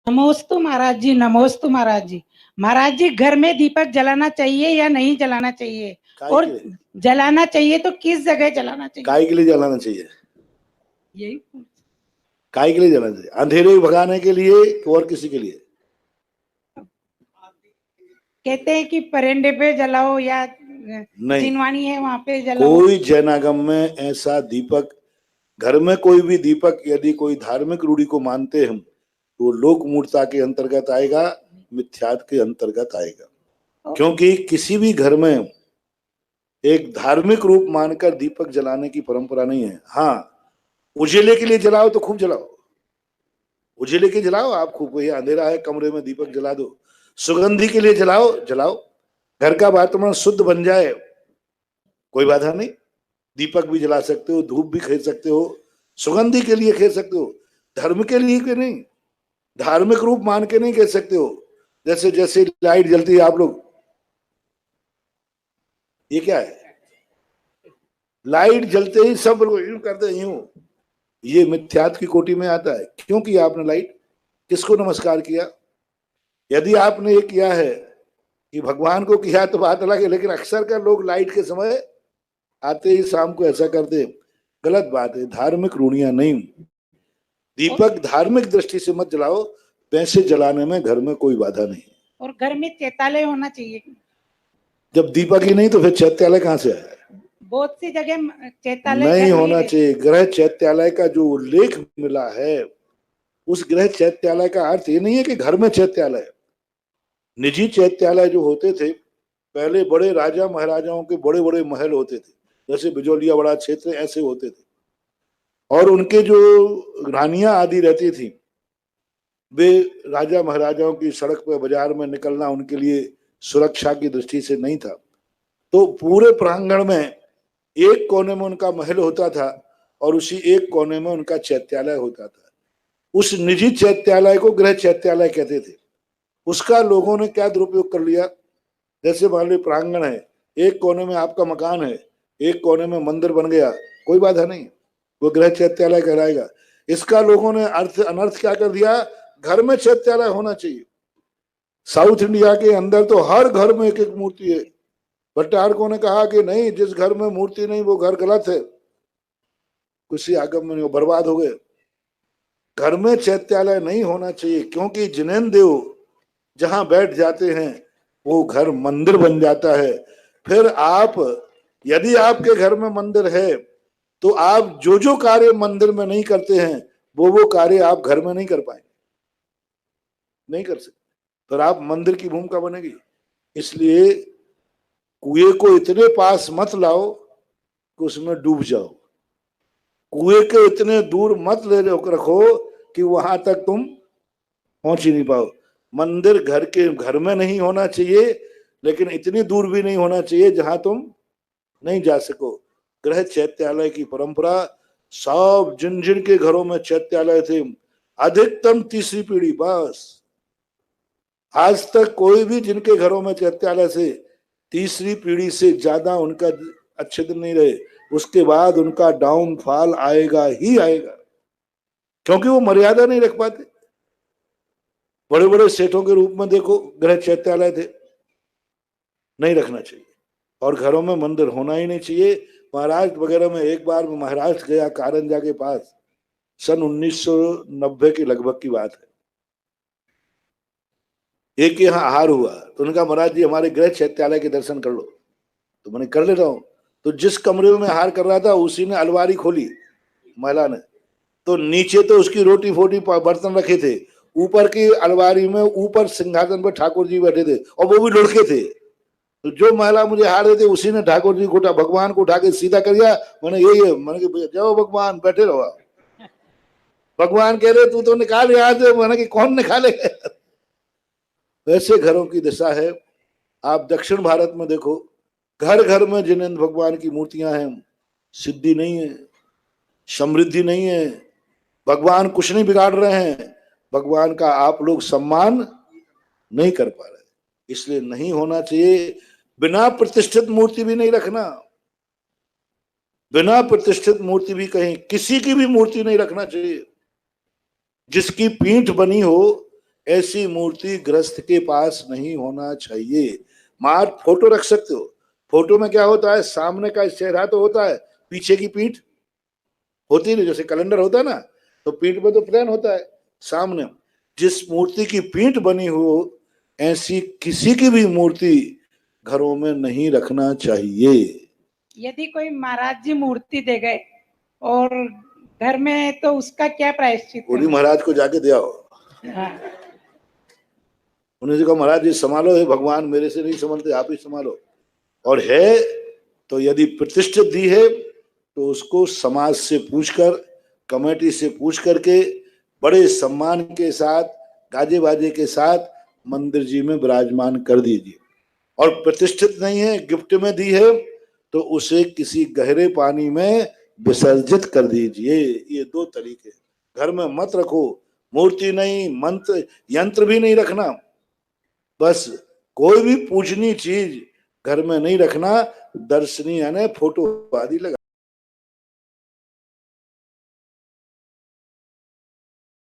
नमोस्तु महाराज जी, नमोस्तु महाराज जी। महाराज जी, घर में दीपक जलाना चाहिए या नहीं जलाना चाहिए, और जलाना चाहिए तो किस जगह जलाना चाहिए? काय के लिए जलाना चाहिए? यही काय के लिए जलाना चाहिए? अंधेरे भगाने के लिए और किसी के लिए? कहते हैं कि परेंडे पे जलाओ या नहीं, जिनवानी है वहां पे जलाओ। कोई जैनागम में ऐसा दीपक, घर में कोई भी दीपक यदि कोई धार्मिक रूढ़ी को मानते हम तो लोक मूर्ता के अंतर्गत आएगा, मिथ्यात के अंतर्गत आएगा। क्योंकि किसी भी घर में एक धार्मिक रूप मानकर दीपक जलाने की परंपरा नहीं है। हाँ, उजेले के लिए जलाओ तो खूब जलाओ, उजेले के जलाओ, आप खूब, ये अंधेरा है कमरे में दीपक जला दो। सुगंधि के लिए जलाओ, जलाओ, घर का वातावरण शुद्ध बन जाए, कोई बाधा नहीं। दीपक भी जला सकते हो, धूप भी खरीद सकते हो, सुगंधि के लिए खरीद सकते हो, धर्म के लिए के नहीं, धार्मिक रूप मान के नहीं कह सकते हो। जैसे जैसे लाइट जलती है आप लोग, ये क्या है? लाइट जलते ही सब लोग यूं करते हैं, यूं, ये मिथ्यात की कोटि में आता है। क्यों किया आपने लाइट? किसको नमस्कार किया? यदि आपने ये किया है कि भगवान को किया तो बात अलग है, लेकिन अक्सर कर लोग लाइट के समय आते ही शाम को ऐसा करते, गलत बात है। धार्मिक रूढ़ियां नहीं, दीपक धार्मिक दृष्टि से मत जलाओ, पैसे जलाने में घर में कोई बाधा नहीं। और घर में चैत्यालय होना चाहिए। जब दीपक ही नहीं तो फिर चैत्यालय कहाँ से आया? बहुत सी जगह चैत्यालय नहीं होना चाहिए। गृह चैत्यालय का जो उल्लेख मिला है, उस गृह चैत्यालय का अर्थ ये नहीं है कि घर में चैत्यालय। निजी चैत्यालय जो होते थे पहले, बड़े राजा महाराजाओं के बड़े बड़े महल होते थे, जैसे बिजोलिया बड़ा क्षेत्र, ऐसे होते थे। और उनके जो रानियां आदि रहती थी, वे राजा महाराजाओं की सड़क पर बाजार में निकलना उनके लिए सुरक्षा की दृष्टि से नहीं था। तो पूरे प्रांगण में एक कोने में उनका महल होता था और उसी एक कोने में उनका चैत्यालय होता था। उस निजी चैत्यालय को गृह चैत्यालय कहते थे। उसका लोगों ने क्या दुरुपयोग कर लिया? जैसे मान लो प्रांगण है, एक कोने में आपका मकान है, एक कोने में मंदिर बन गया, कोई बाधा नहीं, वो गृह चैत्यालय कहलाएगा। इसका लोगों ने अर्थ अनर्थ क्या कर दिया? घर में चैत्यालय होना चाहिए। साउथ इंडिया के अंदर तो हर घर में एक एक मूर्ति है। भट्टारकों ने कहा कि नहीं, जिस घर में मूर्ति नहीं वो घर गलत है, किसी आगम में नहीं, बर्बाद हो गए। घर में चैत्यालय नहीं होना चाहिए, क्योंकि जिनेन देव जहां बैठ जाते हैं वो घर मंदिर बन जाता है। फिर आप, यदि आपके घर में मंदिर है तो आप जो जो कार्य मंदिर में नहीं करते हैं वो कार्य आप घर में नहीं कर पाएंगे, नहीं कर सकते। फिर आप मंदिर की भूमिका बनेगी। इसलिए कुएं को इतने पास मत लाओ कि उसमें डूब जाओ, कुएं के इतने दूर मत ले रखो कि वहां तक तुम पहुंच ही नहीं पाओ। मंदिर घर में नहीं होना चाहिए, लेकिन इतनी दूर भी नहीं होना चाहिए जहां तुम नहीं जा सको। गृह चैत्यालय की परंपरा, सब जिन जिन के घरों में चैत्यालय थे, अधिकतम तीसरी पीढ़ी, बस आज तक कोई भी जिनके घरों में चैत्यालय से तीसरी पीढ़ी से ज्यादा उनका अच्छे दिन नहीं रहे, उसके बाद उनका डाउनफॉल आएगा ही आएगा, क्योंकि वो मर्यादा नहीं रख पाते। बड़े बड़े सेठों के रूप में देखो गृह चैत्यालय थे, नहीं रखना चाहिए। और घरों में मंदिर होना ही नहीं चाहिए। महाराष्ट्र वगैरह में, एक बार मैं महाराष्ट्र गया कारंजा के पास, सन 1990 के लगभग की बात है। एक यहाँ आहार हुआ तो उन्होंने कहा महाराज जी हमारे गृह चैत्यालय के दर्शन कर लो। तो मैंने कर ले रहा हूँ। तो जिस कमरे में मैं आहार कर रहा था उसी ने अलमारी खोली महिला ने, तो नीचे तो उसकी रोटी फोटी बर्तन रखे थे, ऊपर की अलमारी में ऊपर सिंहासन पर ठाकुर जी बैठे थे और वो भी लुढ़के थे। तो जो महिला मुझे हार रहे थे उसी ने ठाकुर जी को, भगवान को उठा के सीधा कर दिया। मैंने यही है, मैंने कहा जाओ भगवान, बैठे रहो। भगवान कह रहे तू तो निकाल यहाँ से। मैंने कि कौन निकालेगा? वैसे घरों की दशा है। आप दक्षिण भारत में देखो, घर घर में जिनेंद्र भगवान की मूर्तियां हैं। सिद्धि नहीं है, समृद्धि नहीं है, भगवान कुछ नहीं बिगाड़ रहे हैं, भगवान का आप लोग सम्मान नहीं कर पा रहे, इसलिए नहीं होना चाहिए। बिना प्रतिष्ठित मूर्ति भी नहीं रखना, बिना प्रतिष्ठित मूर्ति भी कहीं किसी की भी मूर्ति नहीं रखना चाहिए। जिसकी पीठ बनी हो, ऐसी मूर्ति गृहस्थ के पास नहीं होना चाहिए। मार फोटो रख सकते हो, फोटो में क्या होता है, सामने का चेहरा तो होता है, पीछे की पीठ होती नहीं, जैसे कैलेंडर होता है ना, तो पीठ में तो प्लेन होता है, सामने जिस मूर्ति की पीठ बनी हो ऐसी किसी की भी मूर्ति घरों में नहीं रखना चाहिए। यदि कोई महाराज जी मूर्ति दे गए और घर में, तो उसका क्या प्रायश्चित है? पूरी महाराज को जाके दे आओ, हाँ। उन्हें कहा महाराज जी संभालो, है भगवान मेरे से नहीं संभलते, आप ही संभालो। और है तो यदि प्रतिष्ठित दी है तो उसको समाज से पूछकर, कमेटी से पूछ करके बड़े सम्मान के साथ, गाजे बाजे के साथ मंदिर जी में विराजमान कर दीजिए। और प्रतिष्ठित नहीं है, गिफ्ट में दी है, तो उसे किसी गहरे पानी में विसर्जित कर दीजिए। ये दो तरीके। घर में मत रखो, मूर्ति नहीं, मंत्र यंत्र भी नहीं रखना, बस कोई भी पूजनीय चीज घर में नहीं रखना, दर्शनीय यानी फोटो आदि लगा